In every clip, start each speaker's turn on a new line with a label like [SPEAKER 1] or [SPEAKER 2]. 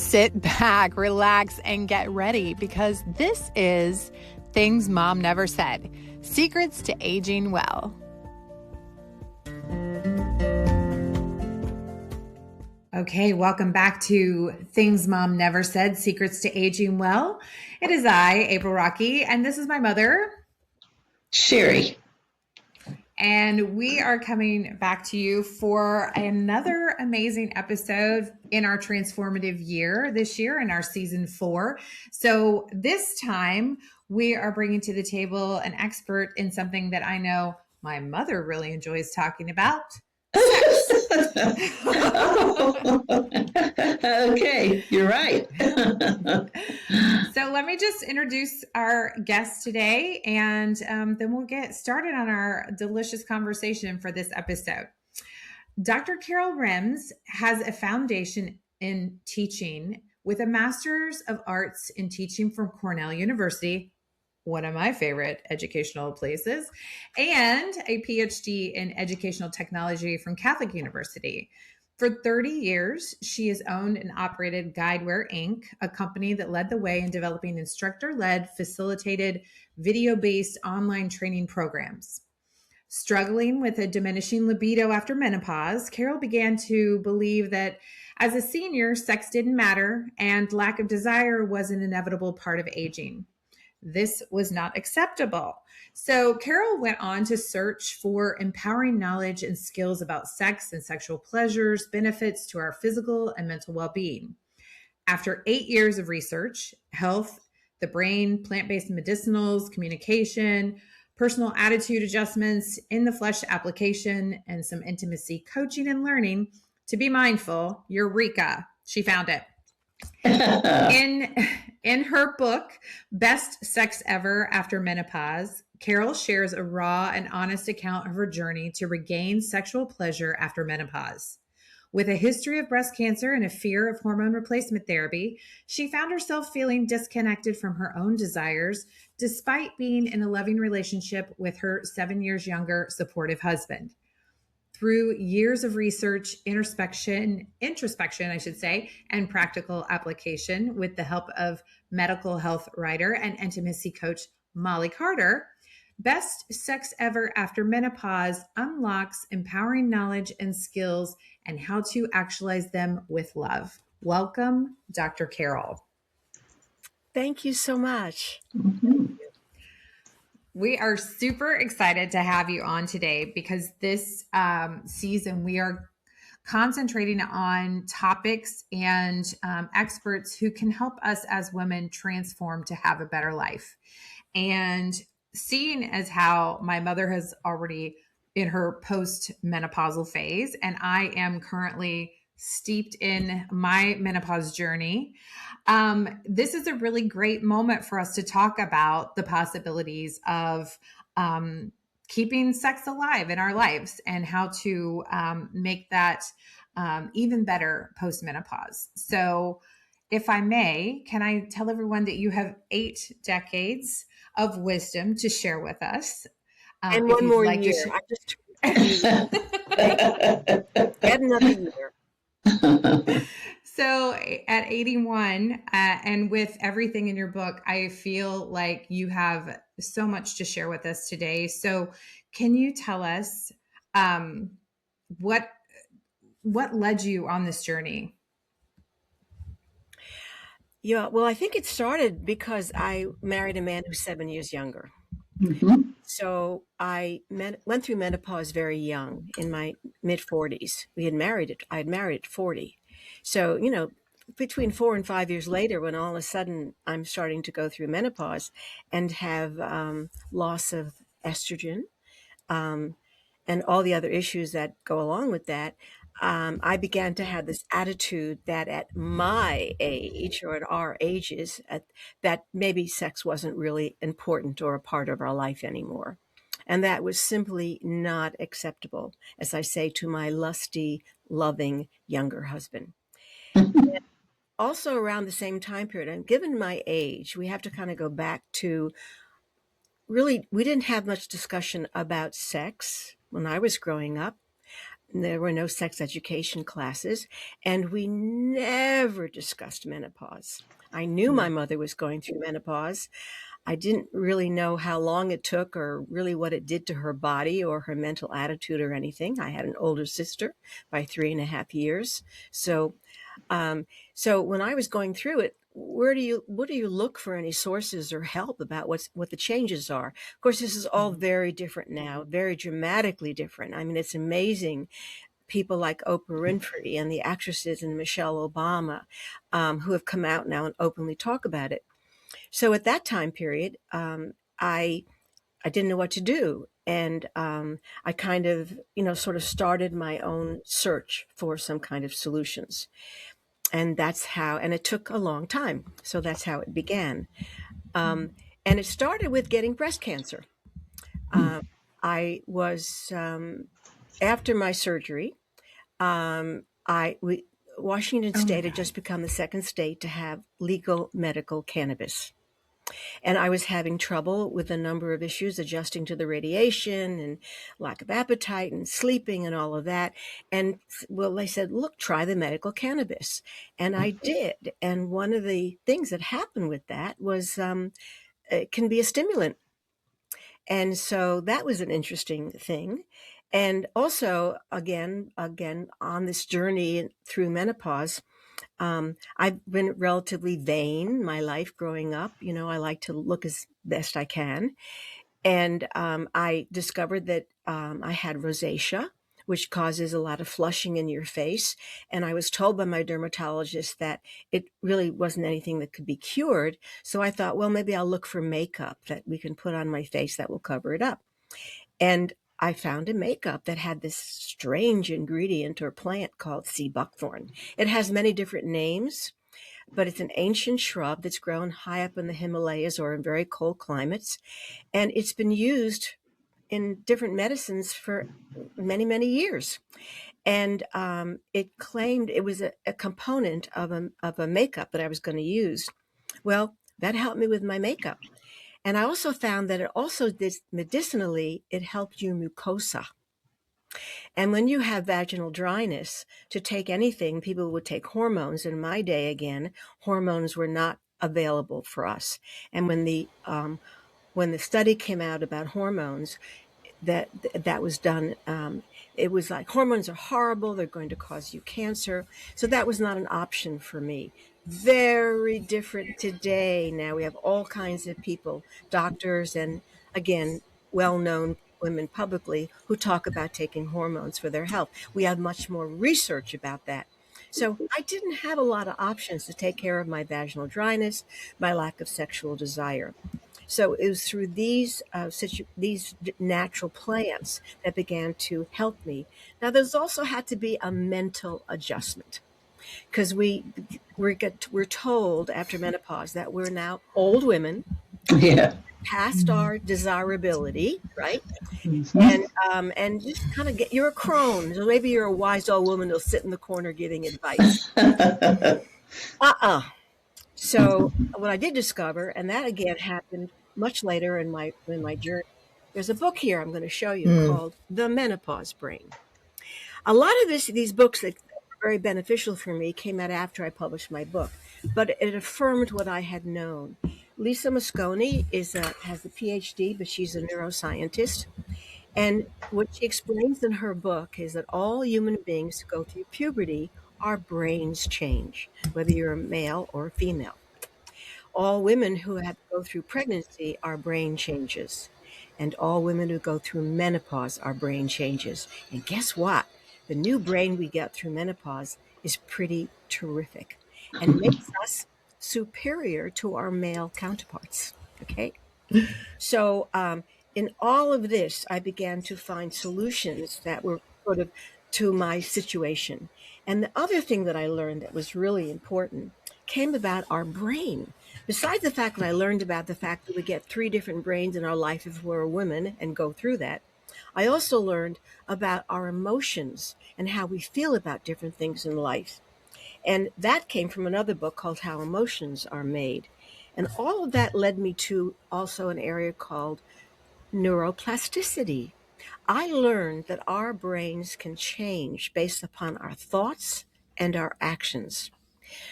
[SPEAKER 1] sit back, relax, and get ready because this is Things Mom Never Said, Secrets to Aging Well. Okay, welcome back to Things Mom Never Said, Secrets to Aging Well. It is I, April Rocky, and this is my mother,
[SPEAKER 2] Sherry.
[SPEAKER 1] And we are coming back to you for another amazing episode in our transformative year this year in our season 4. So this time we are bringing to the table an expert in something that I know my mother really enjoys talking about.
[SPEAKER 2] Okay, you're right.
[SPEAKER 1] So let me just introduce our guest today, and then we'll get started on our delicious conversation for this episode. Dr. Carol Remz has a foundation in teaching with a Master's of Arts in Teaching from Cornell University, one of my favorite educational places, and a PhD in Educational Technology from Catholic University. For 30 years, she has owned and operated Guideware Inc., a company that led the way in developing instructor-led, facilitated, video-based online training programs. Struggling with a diminishing libido after menopause, Carol began to believe that as a senior, sex didn't matter and lack of desire was an inevitable part of aging. This was not acceptable. So Carol went on to search for empowering knowledge and skills about sex and sexual pleasures, benefits to our physical and mental well-being. After 8 years of research, health, the brain, plant-based medicinals, communication, personal attitude adjustments, in the flesh application, and some intimacy coaching and learning to be mindful, eureka, she found it. In her book, Best Sex Ever After Menopause, Carol shares a raw and honest account of her journey to regain sexual pleasure after menopause. With a history of breast cancer and a fear of hormone replacement therapy, she found herself feeling disconnected from her own desires, despite being in a loving relationship with her 7 years younger, supportive husband. Through years of research, introspection, and practical application with the help of medical health writer and intimacy coach Molly Carter, Best Sex Ever After Menopause unlocks empowering knowledge and skills and how to actualize them with love. Welcome, Dr. Carol.
[SPEAKER 3] Thank you so much.
[SPEAKER 2] Mm-hmm.
[SPEAKER 1] We are super excited to have you on today because this season we are concentrating on topics and experts who can help us as women transform to have a better life. And seeing as how my mother has already in her post-menopausal phase, and I am currently steeped in my menopause journey, this is a really great moment for us to talk about the possibilities of keeping sex alive in our lives and how to make that even better post-menopause. So if I may, can I tell everyone that you have 8 decades of wisdom to share with us?
[SPEAKER 3] And one more year. I just add another year.
[SPEAKER 1] So at 81, and with everything in your book, I feel like you have so much to share with us today. So can you tell us what led you on this journey?
[SPEAKER 3] Yeah, well, I think it started because I married a man who's 7 years younger.
[SPEAKER 2] Mm-hmm.
[SPEAKER 3] So I went through menopause very young, in my mid-40s. I had married at 40. So, between 4 and 5 years later, when all of a sudden I'm starting to go through menopause and have loss of estrogen and all the other issues that go along with that, I began to have this attitude that at my age or at our ages, that maybe sex wasn't really important or a part of our life anymore. And that was simply not acceptable, as I say, to my lusty, loving younger husband. Also around the same time period, and given my age, we have to kind of go back to really, we didn't have much discussion about sex when I was growing up. There were no sex education classes, and we never discussed menopause. I knew my mother was going through menopause. I didn't really know how long it took or really what it did to her body or her mental attitude or anything. I had an older sister by 3.5 years. So when I was going through it, what do you look for any sources or help about what the changes are? Of course, this is all very different now, very dramatically different. I mean, it's amazing. People like Oprah Winfrey and the actresses and Michelle Obama, who have come out now and openly talk about it. So at that time period, I didn't know what to do. And I kind of, sort of started my own search for some kind of solutions. And and it took a long time. So that's how it began. And it started with getting breast cancer. I was, after my surgery, Washington State had just become the second state to have legal medical cannabis. And I was having trouble with a number of issues, adjusting to the radiation and lack of appetite and sleeping and all of that. And well, they said, look, try the medical cannabis. And I did. And one of the things that happened with that was it can be a stimulant. And so that was an interesting thing. And also, again, on this journey through menopause, I've been relatively vain my life growing up. I like to look as best I can. And I discovered that I had rosacea, which causes a lot of flushing in your face. And I was told by my dermatologist that it really wasn't anything that could be cured. So I thought, well, maybe I'll look for makeup that we can put on my face that will cover it up. And I found a makeup that had this strange ingredient or plant called sea buckthorn. It has many different names, but it's an ancient shrub that's grown high up in the Himalayas or in very cold climates. And it's been used in different medicines for many, many years. And it claimed it was a component of a makeup that I was going to use. Well, that helped me with my makeup. And I also found that it also did medicinally, it helped your mucosa. And when you have vaginal dryness, to take anything, people would take hormones. In my day, again, hormones were not available for us. And when the study came out about hormones, that was done. It was like, hormones are horrible. They're going to cause you cancer. So that was not an option for me. Very different today. Now we have all kinds of people, doctors, and again, well-known women publicly who talk about taking hormones for their health. We have much more research about that. So I didn't have a lot of options to take care of my vaginal dryness, my lack of sexual desire. So it was through these natural plants that began to help me. Now, there's also had to be a mental adjustment because we're told after menopause that we're now old women,
[SPEAKER 2] Yeah.
[SPEAKER 3] past our desirability, right?
[SPEAKER 2] Mhm.
[SPEAKER 3] And just kind of you're a crone. So maybe you're a wise old woman who'll sit in the corner giving advice. So what I did discover, and that again happened much later in my journey, there's a book here I'm going to show you called The Menopause Brain. A lot of these books that were very beneficial for me came out after I published my book, but it affirmed what I had known. Lisa Mosconi has a PhD, but she's a neuroscientist. And what she explains in her book is that all human beings who go through puberty, our brains change, whether you're a male or a female. All women who have to go through pregnancy, our brain changes. And all women who go through menopause, our brain changes. And guess what? The new brain we get through menopause is pretty terrific and makes us superior to our male counterparts. Okay? So, in all of this, I began to find solutions that were sort of to my situation. And the other thing that I learned that was really important came about our brain. Besides the fact that I learned about the fact that we get 3 different brains in our life if we're a woman and go through that, I also learned about our emotions and how we feel about different things in life. And that came from another book called How Emotions Are Made. And all of that led me to also an area called neuroplasticity. I learned that our brains can change based upon our thoughts and our actions.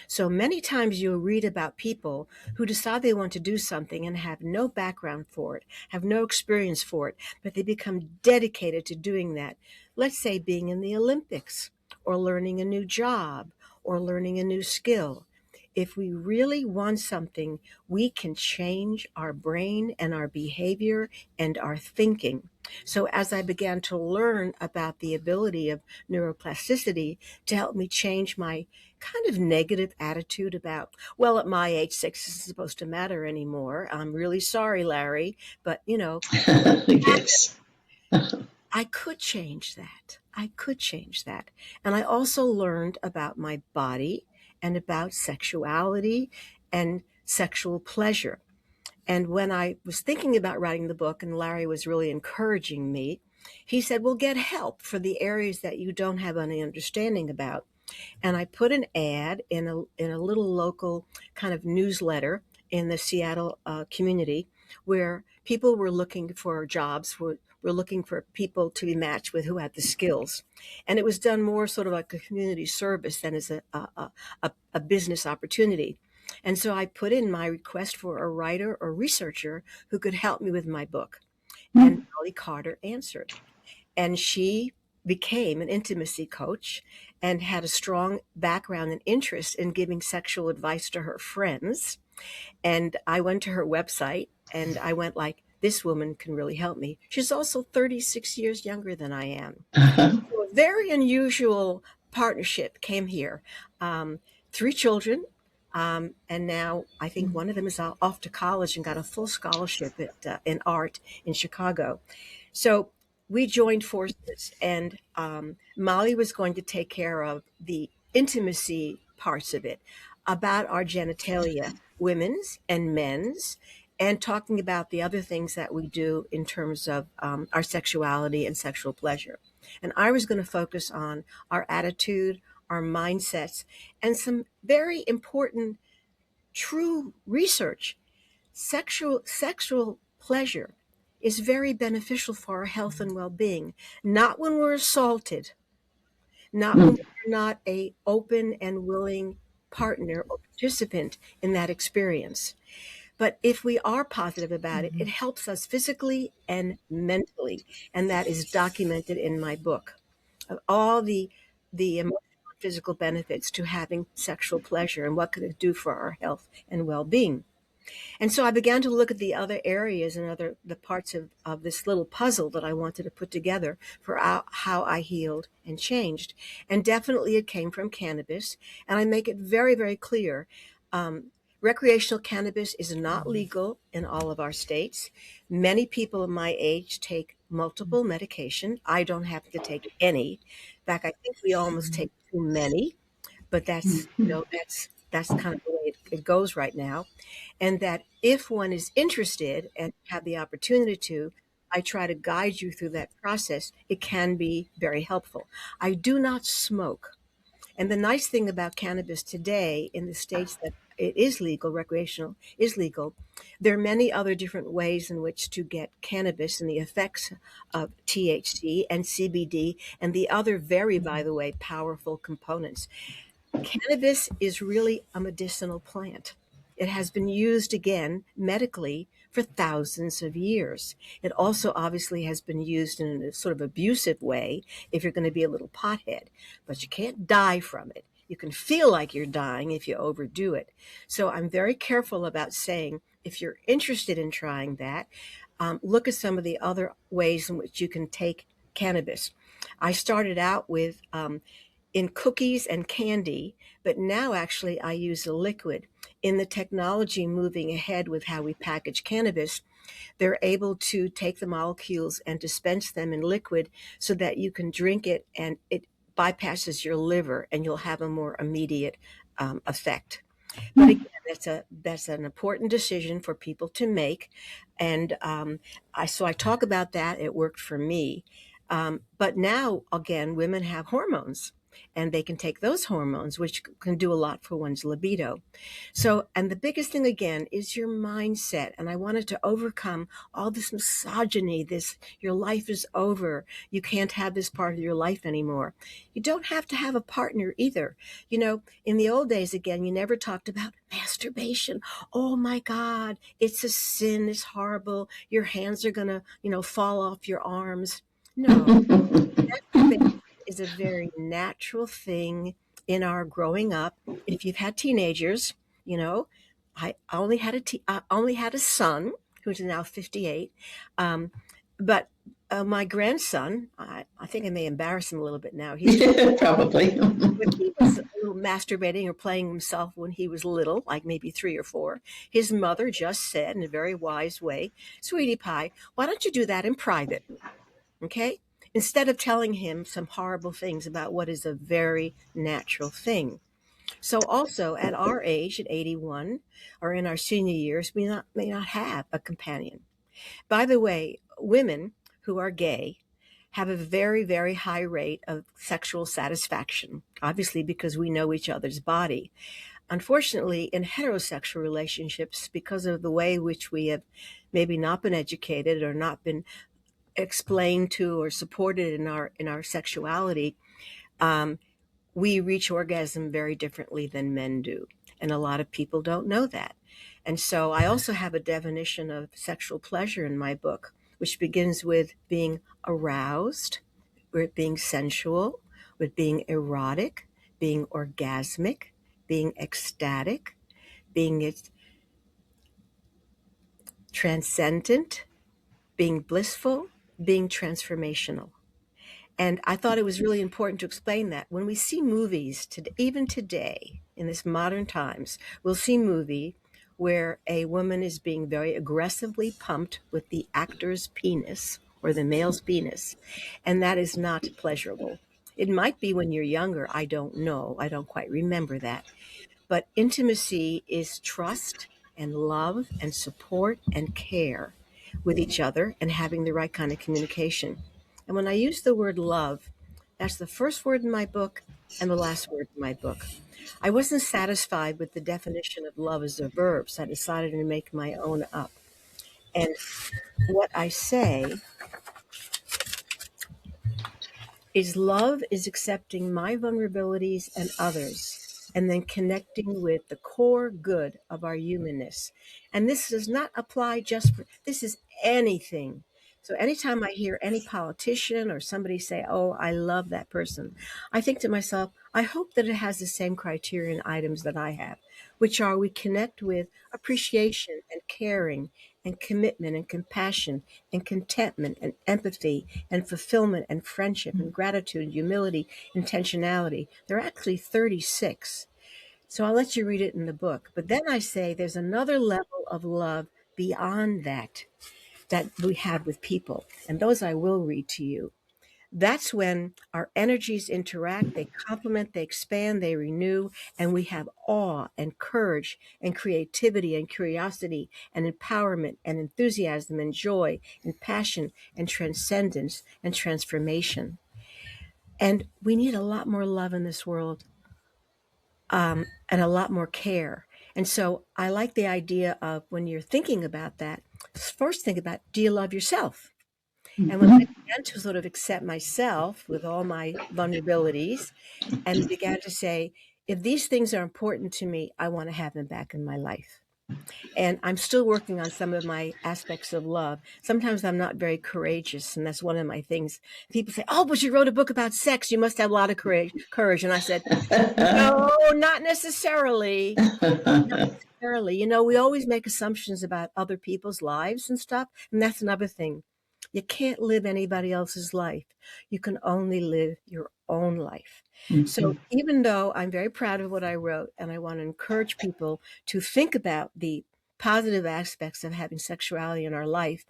[SPEAKER 3] So many times you'll read about people who decide they want to do something and have no background for it, have no experience for it, but they become dedicated to doing that. Let's say being in the Olympics or learning a new job or learning a new skill. If we really want something, we can change our brain and our behavior and our thinking. So as I began to learn about the ability of neuroplasticity to help me change my kind of negative attitude about, well, at my age, sex isn't supposed to matter anymore. I'm really sorry, Larry, but
[SPEAKER 2] Yes.
[SPEAKER 3] I could change that. I could change that. And I also learned about my body and about sexuality and sexual pleasure. And when I was thinking about writing the book, and Larry was really encouraging me, he said, well, get help for the areas that you don't have any understanding about. And I put an ad in a little local kind of newsletter in the Seattle community where people were looking for jobs, were looking for people to be matched with who had the skills. And it was done more sort of like a community service than as a business opportunity. And so I put in my request for a writer or researcher who could help me with my book. And Molly Carter answered. And she became an intimacy coach and had a strong background and interest in giving sexual advice to her friends. And I went to her website and I went like, this woman can really help me. She's also 36 years younger than I am. So a very unusual partnership came here. 3 children. And now I think one of them is off to college and got a full scholarship in art in Chicago. So we joined forces, and Molly was going to take care of the intimacy parts of it, about our genitalia, women's and men's, and talking about the other things that we do in terms of our sexuality and sexual pleasure. And I was going to focus on our attitude, our mindsets, and some very important true research. Sexual pleasure is very beneficial for our health and well-being, not when we're assaulted, not when we're not a open and willing partner or participant in that experience. But if we are positive about it, it helps us physically and mentally. And that is documented in my book. Of all the emotional and physical benefits to having sexual pleasure and what could it do for our health and well-being. And so I began to look at the other areas and the parts of this little puzzle that I wanted to put together for how I healed and changed. And definitely it came from cannabis. And I make it very, very clear. Recreational cannabis is not legal in all of our states. Many people of my age take multiple medication. I don't have to take any. In fact, I think we almost take too many, but that's kind of the way it goes right now. And that if one is interested and have the opportunity to, I try to guide you through that process. It can be very helpful. I do not smoke. And the nice thing about cannabis today in the states that it is legal, recreational is legal, there are many other different ways in which to get cannabis and the effects of THC and CBD and the other very, by the way, powerful components. Cannabis is really a medicinal plant. It has been used again medically for thousands of years. It also obviously has been used in a sort of abusive way if you're going to be a little pothead, but you can't die from it. You can feel like you're dying if you overdo it. So I'm very careful about saying if you're interested in trying that, look at some of the other ways in which you can take cannabis. I started out with in cookies and candy, but now actually I use a liquid. In the technology moving ahead with how we package cannabis, they're able to take the molecules and dispense them in liquid so that you can drink it and it bypasses your liver and you'll have a more immediate effect. But again, that's an important decision for people to make, and I talk about that. It worked for me. But now, again, women have hormones, and they can take those hormones, which can do a lot for one's libido. So, and the biggest thing again is your mindset. And I wanted to overcome all this misogyny, this, your life is over. You can't have this part of your life anymore. You don't have to have a partner either. You know, in the old days, again, you never talked about masturbation. Oh my God, it's a sin. It's horrible. Your hands are going to, fall off your arms. No, masturbation is a very natural thing in our growing up. If you've had teenagers, you know, I only had a son who's now 58, but my grandson, I think I may embarrass him a little bit now. He's
[SPEAKER 2] Probably.
[SPEAKER 3] when he was a little masturbating or playing himself when he was little, like maybe 3 or 4, his mother just said in a very wise way, "Sweetie pie, why don't you do that in private?" Okay? Instead of telling him some horrible things about what is a very natural thing. So also at our age, at 81, or in our senior years, we may not have a companion. By the way, women who are gay have a very, very high rate of sexual satisfaction, obviously because we know each other's body. Unfortunately, in heterosexual relationships, because of the way which we have maybe not been educated or not been explained to or supported in our sexuality, we reach orgasm very differently than men do. And a lot of people don't know that. And so I also have a definition of sexual pleasure in my book, which begins with being aroused, with being sensual, with being erotic, being orgasmic, being ecstatic, being transcendent, being blissful, being transformational. And I thought it was really important to explain that. When we see movies, even today, in this modern times, we'll see movie where a woman is being very aggressively pumped with the actor's penis or the male's penis, and that is not pleasurable. It might be when you're younger. I don't know. I don't quite remember that. But intimacy is trust and love and support and care with each other and having the right kind of communication. And when I use the word love, that's the first word in my book and the last word in my book. I wasn't satisfied with the definition of love as a verb, so I decided to make my own up. And what I say is love is accepting my vulnerabilities and others, and then connecting with the core good of our humanness. And this does not apply just for, this is anything. So anytime I hear any politician or somebody say, "Oh, I love that person," I think to myself, I hope that it has the same criterion items that I have, which are we connect with appreciation and caring and commitment and compassion and contentment and empathy and fulfillment and friendship and gratitude and humility, intentionality. There are actually 36. So I'll let you read it in the book. But then I say there's another level of love beyond that that we have with people. And those I will read to you. That's when our energies interact, they complement, they expand, they renew, and we have awe and courage and creativity and curiosity and empowerment and enthusiasm and joy and passion and transcendence and transformation. And we need a lot more love in this world, and a lot more care. And so I like the idea of when you're thinking about that, first think about, do you love yourself? And when I began to sort of accept myself with all my vulnerabilities and began to say, if these things are important to me, I want to have them back in my life. And I'm still working on some of my aspects of love. Sometimes I'm not very courageous, and that's one of my things. People say, "Oh, but you wrote a book about sex. You must have a lot of courage." And I said, "No, not necessarily. Not necessarily. You know, we always make assumptions about other people's lives and stuff. And that's another thing. You can't live anybody else's life. You can only live your own life." So even though I'm very proud of what I wrote, and I want to encourage people to think about the positive aspects of having sexuality in our life,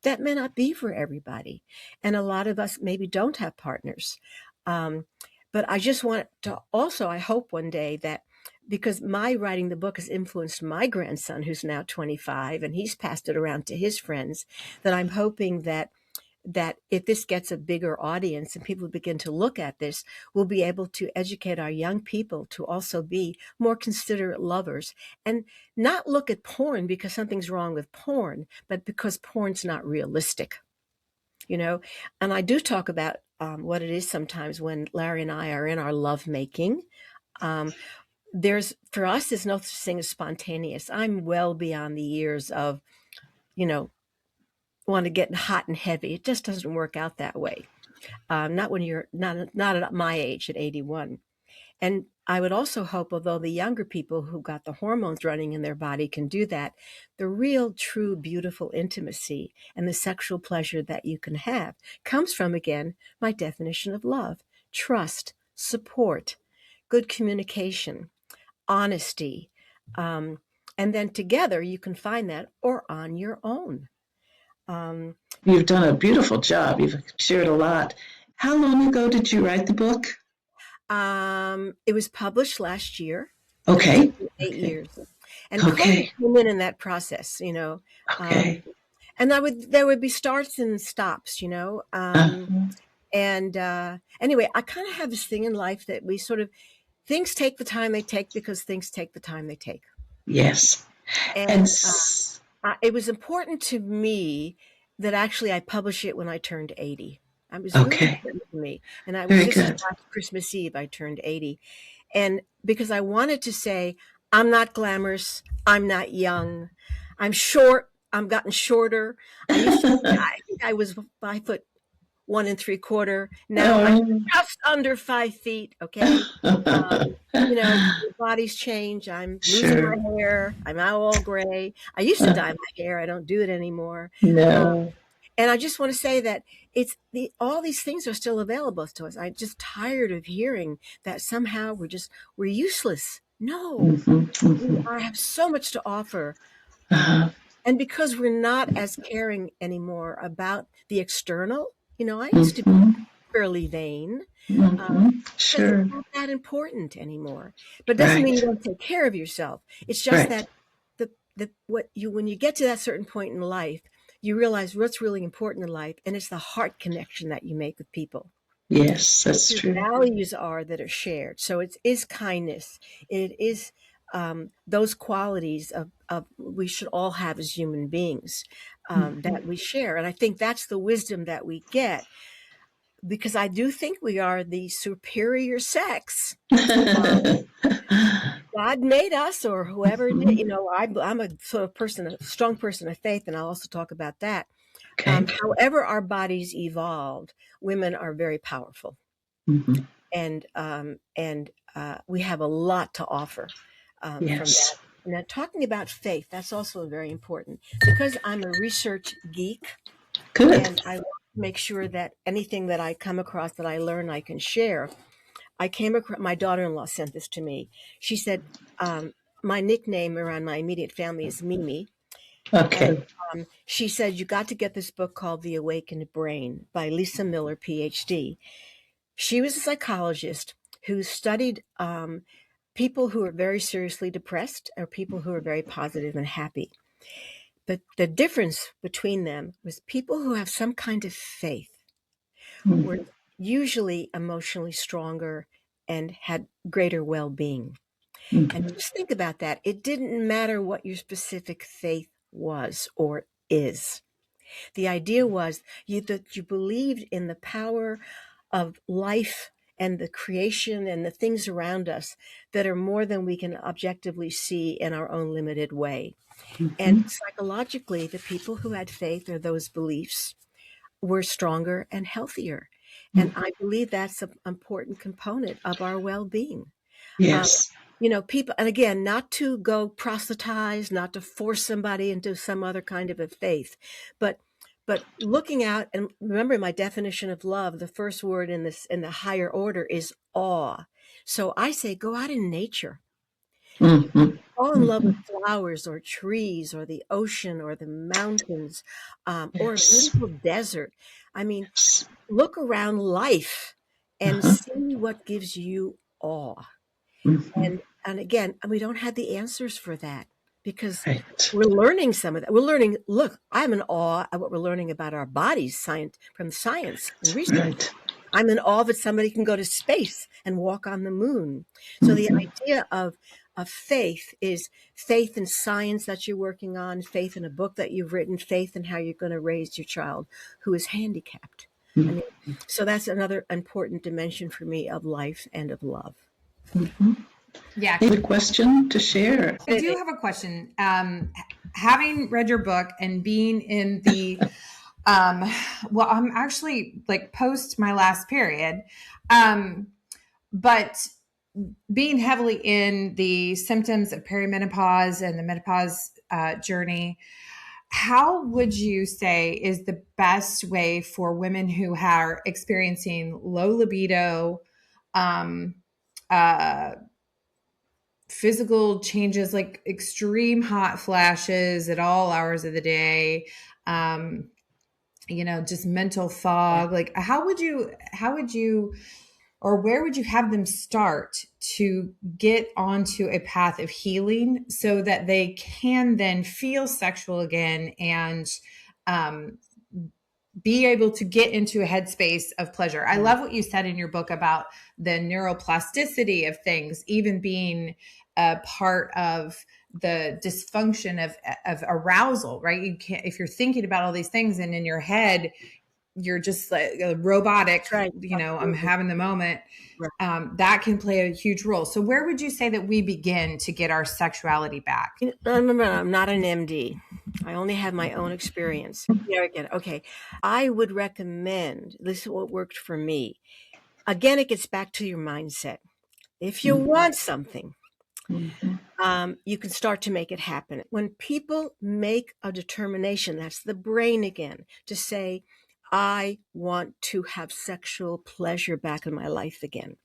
[SPEAKER 3] that may not be for everybody. And a lot of us maybe don't have partners. But I just want to also, I hope one day that because my writing the book has influenced my grandson, who's now 25, and he's passed it around to his friends, that I'm hoping that that if this gets a bigger audience and people begin to look at this, we'll be able to educate our young people to also be more considerate lovers and not look at porn because something's wrong with porn, but because porn's not realistic, you know? And I do talk about what it is sometimes when Larry and I are in our lovemaking. For us, there's no such thing as spontaneous. I'm well beyond the years of, you know, want to get hot and heavy. It just doesn't work out that way. Not when you're not at my age at 81. And I would also hope, although the younger people who got the hormones running in their body can do that, the real, true, beautiful intimacy and the sexual pleasure that you can have comes from, again, my definition of love: trust, support, good communication, honesty. And then together you can find that, or on your own.
[SPEAKER 2] You've done a beautiful job. You've shared a lot. How long ago did you write the book?
[SPEAKER 3] It was published last year.
[SPEAKER 2] Okay.
[SPEAKER 3] 8 years. And
[SPEAKER 2] Okay.
[SPEAKER 3] COVID came in that process, you know.
[SPEAKER 2] Okay.
[SPEAKER 3] And there would be starts and stops, you know. And anyway, I kind of have this thing in life that things take the time they take because things take the time they take.
[SPEAKER 2] Yes.
[SPEAKER 3] And it was important to me that actually I publish it when I turned 80. It was really important to me. And I was
[SPEAKER 2] Very
[SPEAKER 3] just
[SPEAKER 2] good.
[SPEAKER 3] last Christmas Eve, I turned 80. And because I wanted to say, I'm not glamorous, I'm not young, I'm short, I've gotten shorter. I think I was 5'1 3/4. Now I'm just under 5 feet. Okay. You know, the body's changed. I'm losing my hair. I'm now all gray. I used to dye my hair. I don't do it anymore.
[SPEAKER 2] No.
[SPEAKER 3] And I just want to say that all these things are still available to us. I'm just tired of hearing that somehow we're useless. No, I have so much to offer. And because we're not as caring anymore about the external, you know, I used to be fairly vain.
[SPEAKER 2] Sure.
[SPEAKER 3] It's not that important anymore. But it doesn't mean you don't take care of yourself. It's just that when you get to that certain point in life, you realize what's really important in life, and it's the heart connection that you make with people.
[SPEAKER 2] Yes, that's true.
[SPEAKER 3] Values are that are shared. So it is kindness. It is those qualities of we should all have as human beings that we share. And I think that's the wisdom that we get, because I do think we are the superior sex. God made us, or whoever did. You know, I'm a sort of person, a strong person of faith, and I'll also talk about that. However our bodies evolved, women are very powerful. And we have a lot to offer from that. Now, talking about faith, that's also very important, because I'm a research geek.
[SPEAKER 2] Good.
[SPEAKER 3] And I want to make sure that anything that I come across that I learn, I can share. I came across, my daughter-in-law sent this to me. She said, my nickname around my immediate family is Mimi.
[SPEAKER 2] Okay.
[SPEAKER 3] And she said, you got to get this book called The Awakened Brain by Lisa Miller, PhD. She was a psychologist who studied people who are very seriously depressed or people who are very positive and happy. But the difference between them was people who have some kind of faith were usually emotionally stronger and had greater well-being. And just think about that. It didn't matter what your specific faith was or is. The idea was that you believed in the power of life and the creation and the things around us that are more than we can objectively see in our own limited way. And psychologically, the people who had faith or those beliefs were stronger and healthier. And I believe that's an important component of our well-being.
[SPEAKER 2] Yes.
[SPEAKER 3] You know, people, and again, not to go proselytize, not to force somebody into some other kind of a faith, but looking out, and remember my definition of love, the first word in the higher order is awe. So I say, go out in nature. Fall in love with flowers or trees or the ocean or the mountains or a beautiful desert. I mean, look around life and see what gives you awe. And again, we don't have the answers for that. because
[SPEAKER 2] Right.
[SPEAKER 3] we're learning some of that. We're learning, look, I'm in awe at what we're learning about our bodies from science and research.
[SPEAKER 2] Right.
[SPEAKER 3] I'm in awe that somebody can go to space and walk on the moon. So the
[SPEAKER 2] Mhm.
[SPEAKER 3] idea of faith is faith in science that you're working on, faith in a book that you've written, faith in how you're going to raise your child who is handicapped. I mean, so that's another important dimension for me of life and of love.
[SPEAKER 2] Mhm.
[SPEAKER 1] Yeah.
[SPEAKER 2] Any question to share?
[SPEAKER 1] I do have a question. Having read your book and being in the, well, I'm actually like post my last period, but being heavily in the symptoms of perimenopause and the menopause journey, how would you say is the best way for women who are experiencing low libido, um, uh, physical changes like extreme hot flashes at all hours of the day, um, just mental fog? Like, how would you, or where would you have them start to get onto a path of healing so that they can then feel sexual again and um, be able to get into a headspace of pleasure? I love what you said in your book about the neuroplasticity of things, even being a part of the dysfunction of arousal, right? You can't, if you're thinking about all these things and in your head, you're just like a robotic,
[SPEAKER 3] That's right.
[SPEAKER 1] I'm having the moment.
[SPEAKER 3] Right.
[SPEAKER 1] That can play a huge role. So where would you say that we begin to get our sexuality back?
[SPEAKER 3] Remember, I'm not an MD. I only have my own experience. Here again, okay. I would recommend, this is what worked for me. Again, it gets back to your mindset. If you want something, you can start to make it happen. When people make a determination, that's the brain again, to say, I want to have sexual pleasure back in my life again.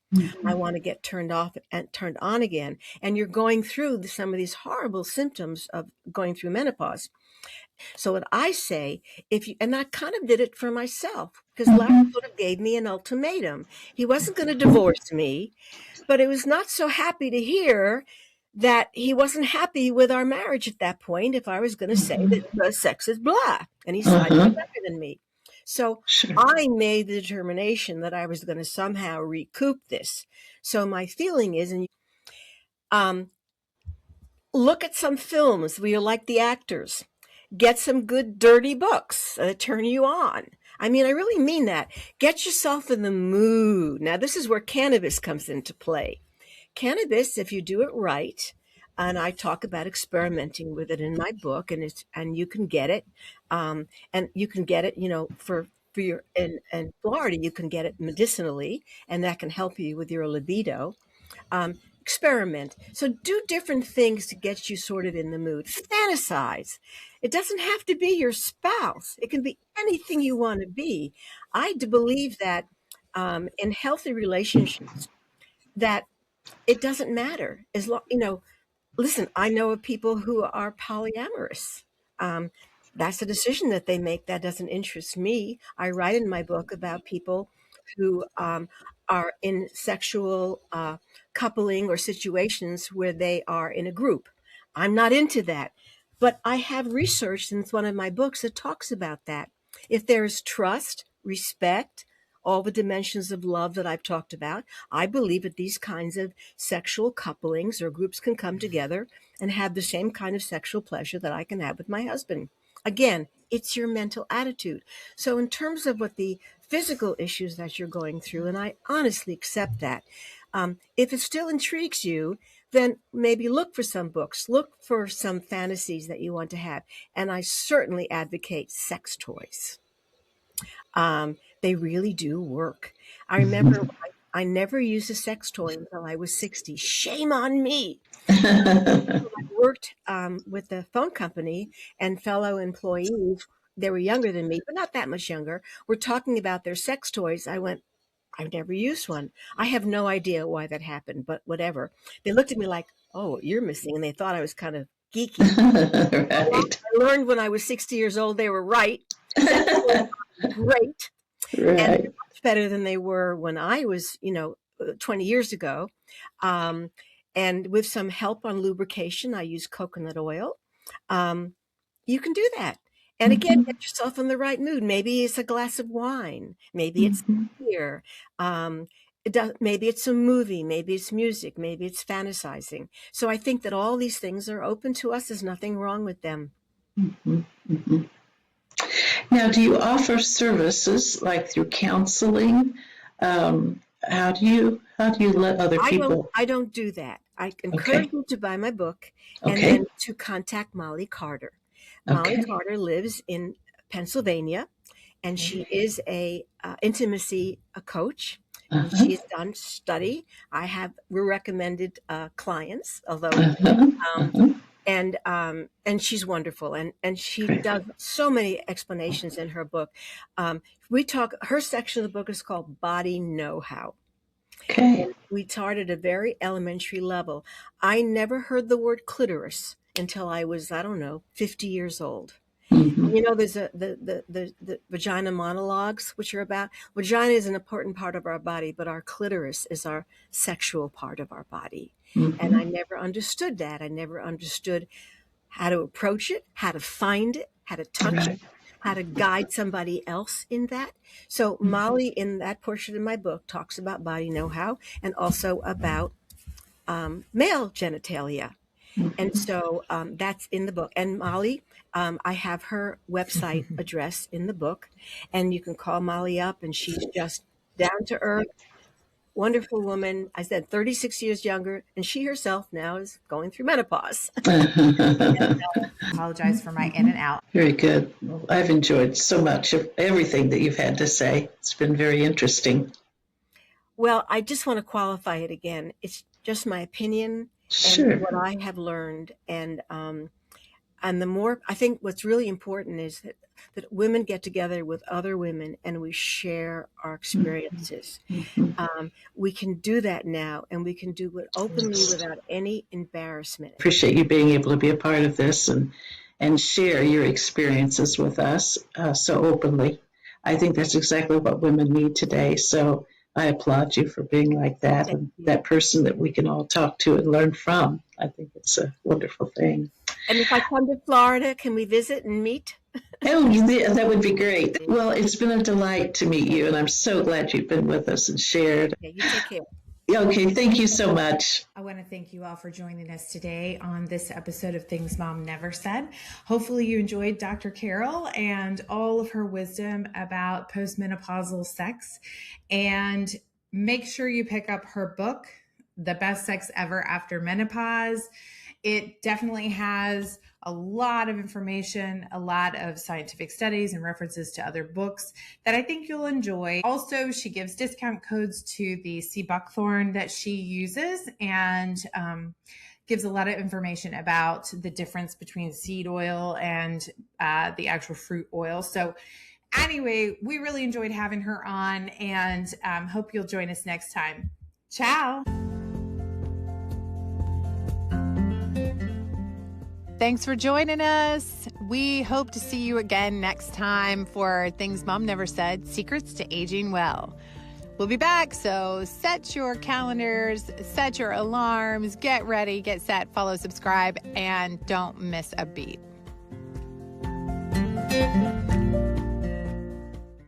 [SPEAKER 3] I want to get turned off and turned on again. And you're going through some of these horrible symptoms of going through menopause. So what I say, and I kind of did it for myself, because Larry sort of gave me an ultimatum. He wasn't going to divorce me, but it was not so happy to hear that he wasn't happy with our marriage at that point if I was going to say that the sex is blah, and he's slightly better than me. So
[SPEAKER 2] Sure.
[SPEAKER 3] I made the determination that I was going to somehow recoup this. So my feeling is, look at some films where you like the actors. Get some good dirty books that turn you on. I mean, I really mean that. Get yourself in the mood. Now, this is where cannabis comes into play. Cannabis, if you do it right, and I talk about experimenting with it in my book, and you can get it, and you can get it, for your in Florida, you can get it medicinally, and that can help you with your libido. Experiment. So do different things to get you sort of in the mood. Fantasize. It doesn't have to be your spouse. It can be anything you want to be. I do believe that in healthy relationships, that it doesn't matter as long, listen, I know of people who are polyamorous. Um, that's a decision that they make. That doesn't interest me. I write in my book about people who are in sexual coupling or situations where they are in a group. I'm not into that. But I have researched in one of my books that talks about that. If there is trust, respect, all the dimensions of love that I've talked about, I believe that these kinds of sexual couplings or groups can come together and have the same kind of sexual pleasure that I can have with my husband. Again, it's your mental attitude. So in terms of what the physical issues that you're going through, and I honestly accept that, if it still intrigues you, then maybe look for some books, look for some fantasies that you want to have. And I certainly advocate sex toys. They really do work. I remember I never used a sex toy until I was 60. Shame on me. I worked with the phone company, and fellow employees, they were younger than me, but not that much younger, were talking about their sex toys. I went, I've never used one. I have no idea why that happened, but whatever. They looked at me like, oh, you're missing. And they thought I was kind of geeky.
[SPEAKER 2] Right.
[SPEAKER 3] I learned when I was 60 years old, they were right. Sex toys are great. And
[SPEAKER 2] Right.
[SPEAKER 3] much better than they were when I was, 20 years ago. Um, And with some help on lubrication, I use coconut oil. You can do that. And again, get yourself in the right mood. Maybe it's a glass of wine. Maybe it's beer. Maybe it's a movie. Maybe it's music. Maybe it's fantasizing. So I think that all these things are open to us. There's nothing wrong with them.
[SPEAKER 2] Now, do you offer services like through counseling? How do you let other people?
[SPEAKER 3] I don't do that. I encourage you to buy my book and
[SPEAKER 2] Okay.
[SPEAKER 3] then to contact Molly Carter. Molly
[SPEAKER 2] Okay.
[SPEAKER 3] Carter lives in Pennsylvania, and she is a intimacy coach. She's done study. We're recommended clients, although and she's wonderful, and she does so many explanations in her book. Her section of the book is called Body Know-How.
[SPEAKER 2] Okay.
[SPEAKER 3] And we start at a very elementary level. I never heard the word clitoris until I was, 50 years old. You know, there's the vagina monologues, which are about vagina is an important part of our body, but our clitoris is our sexual part of our body. And I never understood that. I never understood how to approach it, how to find it, how to touch it, how to guide somebody else in that. So Molly, in that portion of my book, talks about body know-how and also about male genitalia. And so that's in the book. And Molly, I have her website address in the book, and you can call Molly up, and she's just down to earth, wonderful woman. I said 36 years younger, and she herself now is going through menopause.
[SPEAKER 1] Apologize for my in and out.
[SPEAKER 2] Very good. Well, I've enjoyed so much of everything that you've had to say. It's been very interesting.
[SPEAKER 3] Well, I just want to qualify it again. It's just my opinion and what I have learned. And the more, I think what's really important is that women get together with other women and we share our experiences. We can do that now, and we can do it openly without any embarrassment.
[SPEAKER 2] Appreciate you being able to be a part of this and share your experiences with us so openly. I think that's exactly what women need today. So I applaud you for being like that and that person that we can all talk to and learn from. I think it's a wonderful thing.
[SPEAKER 3] And if I come to Florida, can we visit and meet?
[SPEAKER 2] Oh, that would be great. Well, it's been a delight to meet you, and I'm so glad you've been with us and shared.
[SPEAKER 3] Okay, you take care.
[SPEAKER 2] Okay, thank you so much.
[SPEAKER 1] I want to thank you all for joining us today on this episode of Things Mom Never Said. Hopefully you enjoyed Dr. Carol and all of her wisdom about postmenopausal sex. And make sure you pick up her book, The Best Sex Ever After Menopause. It definitely has a lot of information, a lot of scientific studies and references to other books that I think you'll enjoy. Also, she gives discount codes to the sea buckthorn that she uses and gives a lot of information about the difference between seed oil and the actual fruit oil. So anyway, we really enjoyed having her on, and hope you'll join us next time. Ciao. Thanks for joining us. We hope to see you again next time for Things Mom Never Said, Secrets to Aging Well. We'll be back, so set your calendars, set your alarms, get ready, get set, follow, subscribe, and don't miss a beat.